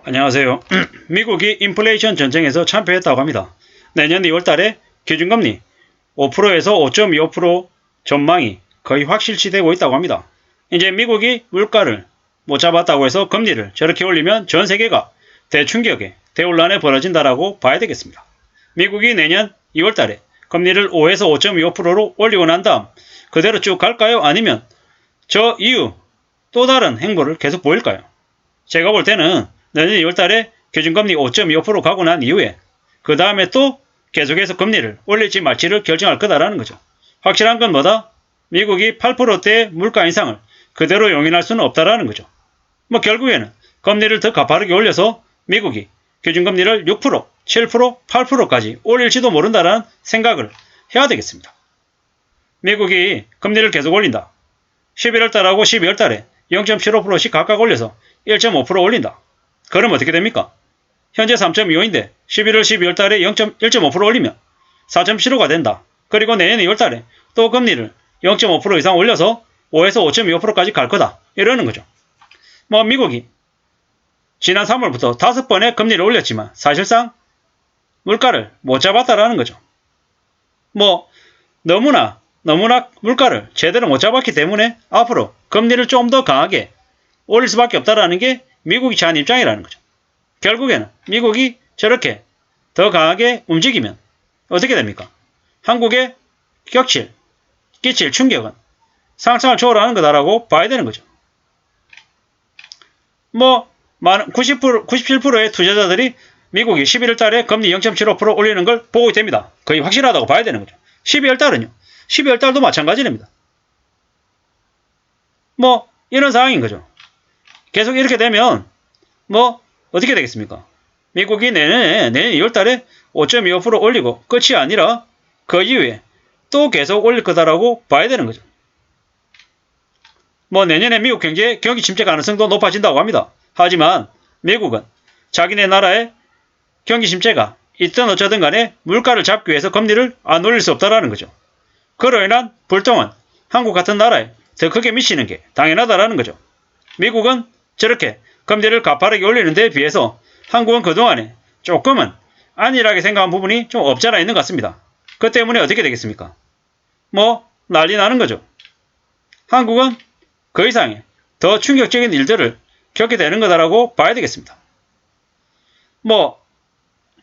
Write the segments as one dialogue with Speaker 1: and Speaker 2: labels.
Speaker 1: 안녕하세요. 미국이 인플레이션 전쟁에서 참패했다고 합니다. 내년 2월달에 기준금리 5%에서 5.25% 전망이 거의 확실시되고 있다고 합니다. 이제 미국이 물가를 못 잡았다고 해서 금리를 저렇게 올리면 전 세계가 대충격에 대혼란에 벌어진다라고 봐야 되겠습니다. 미국이 내년 2월달에 금리를 5에서 5.25%로 올리고 난 다음 그대로 쭉 갈까요? 아니면 저 이후 또 다른 행보를 계속 보일까요? 제가 볼 때는 내년 2월달에 기준금리 5.25% 가고 난 이후에 그 다음에 또 계속해서 금리를 올릴지 말지를 결정할 거다라는 거죠. 확실한 건 뭐다? 미국이 8%대의 물가 인상을 그대로 용인할 수는 없다라는 거죠. 결국에는 금리를 더 가파르게 올려서 미국이 기준금리를 6%, 7%, 8%까지 올릴지도 모른다라는 생각을 해야 되겠습니다. 미국이 금리를 계속 올린다. 11월달하고 12월달에 0.75%씩 각각 올려서 1.5% 올린다. 그럼 어떻게 됩니까? 현재 3.25인데 11월 12월 달에 1.5% 올리면 4.75가 된다. 그리고 내년 2월 달에 또 금리를 0.5% 이상 올려서 5에서 5.25%까지 갈 거다. 이러는 거죠. 미국이 지난 3월부터 5번의 금리를 올렸지만 사실상 물가를 못 잡았다라는 거죠. 너무나 물가를 제대로 못 잡았기 때문에 앞으로 금리를 좀 더 강하게 올릴 수밖에 없다라는 게 미국이 취한 입장이라는 거죠. 결국에는 미국이 저렇게 더 강하게 움직이면 어떻게 됩니까? 한국에 끼칠 충격은 상상을 초월하는 거다라고 봐야 되는 거죠. 97%의 투자자들이 미국이 11월 달에 금리 0.75% 올리는 걸 보고 있답니다. 거의 확실하다고 봐야 되는 거죠. 12월 달은요. 12월 달도 마찬가지입니다. 이런 상황인 거죠. 계속 이렇게 되면 어떻게 되겠습니까? 미국이 내년 2월 달에 5.25% 올리고 끝이 아니라 그 이후에 또 계속 올릴 거다라고 봐야 되는 거죠. 내년에 미국 경기 침체 가능성도 높아진다고 합니다. 하지만 미국은 자기네 나라의 경기 침체가 있든 어쩌든 간에 물가를 잡기 위해서 금리를 안 올릴 수 없다라는 거죠. 그로 인한 불똥은 한국 같은 나라에 더 크게 미치는 게 당연하다라는 거죠. 미국은 저렇게 금리를 가파르게 올리는 데에 비해서 한국은 그동안에 조금은 안일하게 생각한 부분이 좀 없잖아 있는 것 같습니다. 그 때문에 어떻게 되겠습니까? 난리 나는 거죠. 한국은 그 이상의 더 충격적인 일들을 겪게 되는 거다라고 봐야 되겠습니다.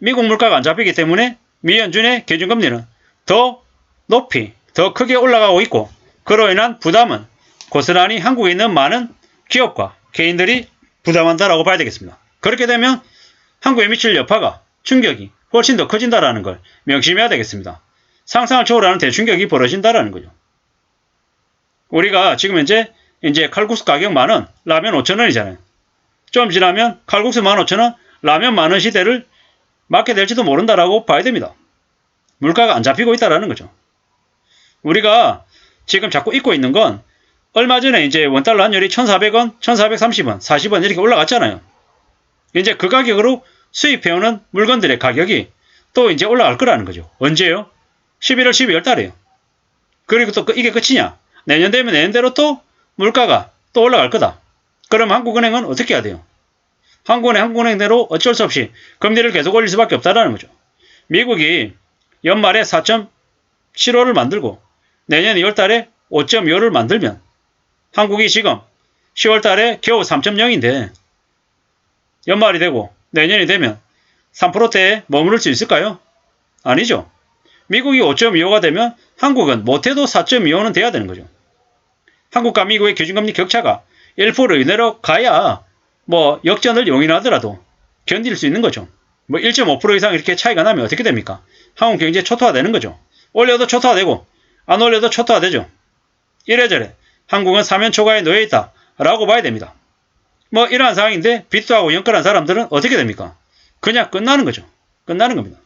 Speaker 1: 미국 물가가 안 잡히기 때문에 미 연준의 기준금리는 더 높이, 더 크게 올라가고 있고 그로 인한 부담은 고스란히 한국에 있는 많은 기업과 개인들이 부담한다라고 봐야 되겠습니다. 그렇게 되면 한국에 미칠 여파가 충격이 훨씬 더 커진다라는 걸 명심해야 되겠습니다. 상상을 초월하는 대충격이 벌어진다라는 거죠. 우리가 지금 현재 칼국수 가격 만원, 라면 5,000원이잖아요. 좀 지나면 칼국수 15,000원, 라면 만원 시대를 맞게 될지도 모른다라고 봐야 됩니다. 물가가 안 잡히고 있다라는 거죠. 우리가 지금 자꾸 잊고 있는 건 얼마 전에 원달러 환율이 1,400원, 1,430원, 40원 이렇게 올라갔잖아요. 이제 그 가격으로 수입해오는 물건들의 가격이 또 올라갈 거라는 거죠. 언제요? 11월, 12월 달에요. 그리고 또 이게 끝이냐? 내년 되면 내년대로 또 물가가 또 올라갈 거다. 그럼 한국은행은 어떻게 해야 돼요? 한국은행대로 어쩔 수 없이 금리를 계속 올릴 수밖에 없다라는 거죠. 미국이 연말에 4.75를 만들고 내년 2월 달에 5.25를 만들면 한국이 지금 10월 달에 겨우 3.0인데 연말이 되고 내년이 되면 3%대에 머무를 수 있을까요? 아니죠. 미국이 5.25가 되면 한국은 못해도 4.25는 돼야 되는 거죠. 한국과 미국의 기준금리 격차가 1% 이내로 가야 역전을 용인하더라도 견딜 수 있는 거죠. 1.5% 이상 이렇게 차이가 나면 어떻게 됩니까? 한국 경제 초토화되는 거죠. 올려도 초토화되고 안 올려도 초토화되죠. 이래저래 한국은 사면초가에 놓여있다 라고 봐야 됩니다. 이러한 상황인데 빚도 하고 연끌한 사람들은 어떻게 됩니까? 그냥 끝나는 거죠. 끝나는 겁니다.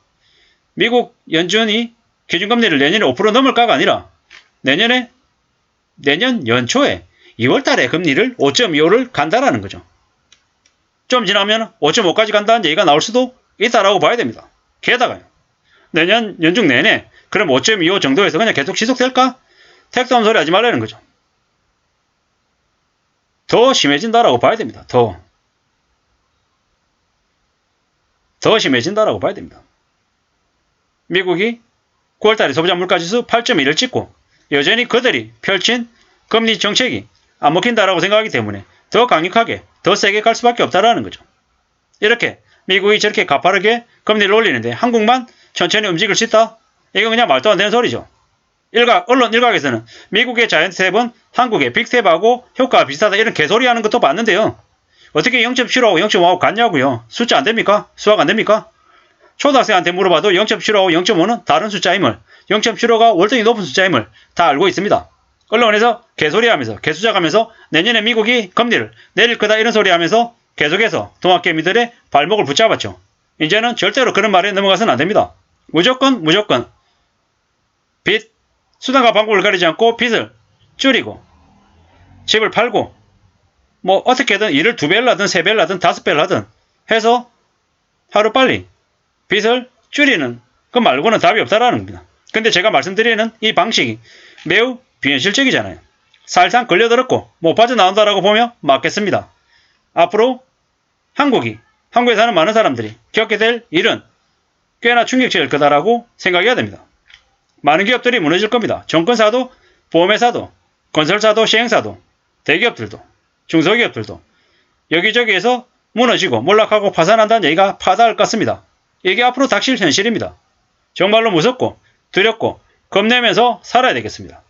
Speaker 1: 미국 연준이 기준금리를 내년에 5% 넘을까가 아니라 내년 연초에 2월 달에 금리를 5.25를 간다라는 거죠. 좀 지나면 5.5까지 간다는 얘기가 나올 수도 있다라고 봐야 됩니다. 게다가요. 내년 연중 내내 그럼 5.25 정도에서 그냥 계속 지속될까? 택도 없는 소리 하지 말라는 거죠. 더 심해진다라고 봐야 됩니다. 더. 더 심해진다라고 봐야 됩니다. 미국이 9월달에 소비자 물가지수 8.1을 찍고 여전히 그들이 펼친 금리 정책이 안 먹힌다라고 생각하기 때문에 더 강력하게 더 세게 갈 수밖에 없다라는 거죠. 이렇게 미국이 저렇게 가파르게 금리를 올리는데 한국만 천천히 움직일 수 있다? 이건 그냥 말도 안 되는 소리죠. 언론 일각에서는 미국의 자이언트탭은 한국의 빅탭하고 효과가 비슷하다 이런 개소리 하는 것도 봤는데요. 어떻게 0.75하고 0.5하고 같냐고요. 숫자 안 됩니까? 수학 안 됩니까? 초등학생한테 물어봐도 0.75하고 0.5는 다른 숫자임을, 0.75가 월등히 높은 숫자임을 다 알고 있습니다. 언론에서 개소리하면서 개수작하면서 내년에 미국이 금리를 내릴 거다 이런 소리 하면서 계속해서 동학개미들의 발목을 붙잡았죠. 이제는 절대로 그런 말에 넘어가서는 안 됩니다. 무조건 빚, 수단과 방법을 가리지 않고 빚을 줄이고 집을 팔고 뭐 어떻게든 일을 2배를 하든 3배를 하든 5배를 하든 해서 하루빨리 빚을 줄이는 것 말고는 답이 없다라는 겁니다. 근데 제가 말씀드리는 이 방식이 매우 비현실적이잖아요. 살상 걸려들었고 못 빠져나온다라고 보면 맞겠습니다. 앞으로 한국에 사는 많은 사람들이 겪게 될 일은 꽤나 충격적일 거다라고 생각해야 됩니다. 많은 기업들이 무너질 겁니다. 정권사도, 보험회사도, 건설사도, 시행사도, 대기업들도, 중소기업들도 여기저기에서 무너지고 몰락하고 파산한다는 얘기가 파다할 것 같습니다. 이게 앞으로 닥칠 현실입니다. 정말로 무섭고 두렵고 겁내면서 살아야 되겠습니다.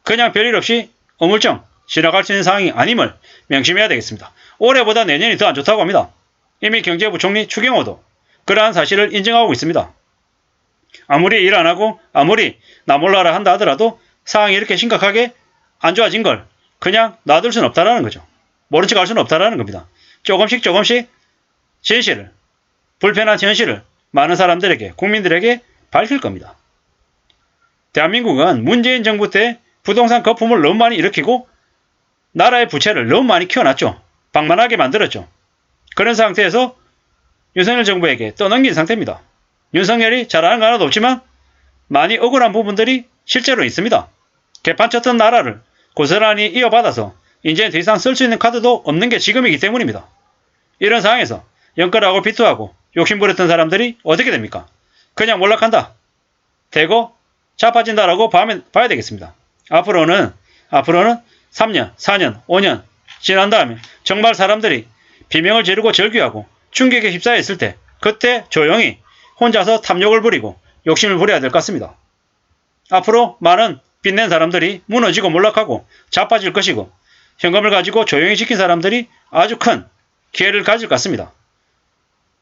Speaker 1: 그냥 별일 없이 어물쩡 지나갈 수 있는 상황이 아님을 명심해야 되겠습니다. 올해보다 내년이 더 안 좋다고 합니다. 이미 경제부총리 추경호도 그러한 사실을 인정하고 있습니다. 아무리 일 안 하고 아무리 나 몰라라 한다 하더라도 상황이 이렇게 심각하게 안 좋아진 걸 그냥 놔둘 수는 없다라는 거죠. 모른 척 할 수는 없다라는 겁니다. 조금씩 진실을, 불편한 현실을 많은 사람들에게, 국민들에게 밝힐 겁니다. 대한민국은 문재인 정부 때 부동산 거품을 너무 많이 일으키고 나라의 부채를 너무 많이 키워놨죠. 방만하게 만들었죠. 그런 상태에서 윤석열 정부에게 떠넘긴 상태입니다. 윤석열이 잘하는 거 하나도 없지만 많이 억울한 부분들이 실제로 있습니다. 개판 쳤던 나라를 고스란히 이어받아서 이제 더 이상 쓸 수 있는 카드도 없는 게 지금이기 때문입니다. 이런 상황에서 연끌하고 비투하고 욕심부렸던 사람들이 어떻게 됩니까? 그냥 몰락한다. 대거 자빠진다라고 봐야 되겠습니다. 앞으로는 3년, 4년, 5년 지난 다음에 정말 사람들이 비명을 지르고 절규하고 충격에 휩싸여 있을 때 그때 조용히 혼자서 탐욕을 부리고 욕심을 부려야 될 것 같습니다. 앞으로 많은 빚낸 사람들이 무너지고 몰락하고 자빠질 것이고 현금을 가지고 조용히 지킨 사람들이 아주 큰 기회를 가질 것 같습니다.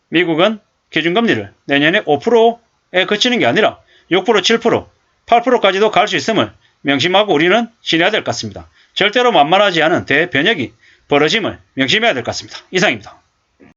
Speaker 1: 미국은 기준금리를 내년에 5%에 그치는 게 아니라 6%, 7%, 8%까지도 갈 수 있음을 명심하고 우리는 지내야 될 것 같습니다. 절대로 만만하지 않은 대변혁이 벌어짐을 명심해야 될 것 같습니다. 이상입니다.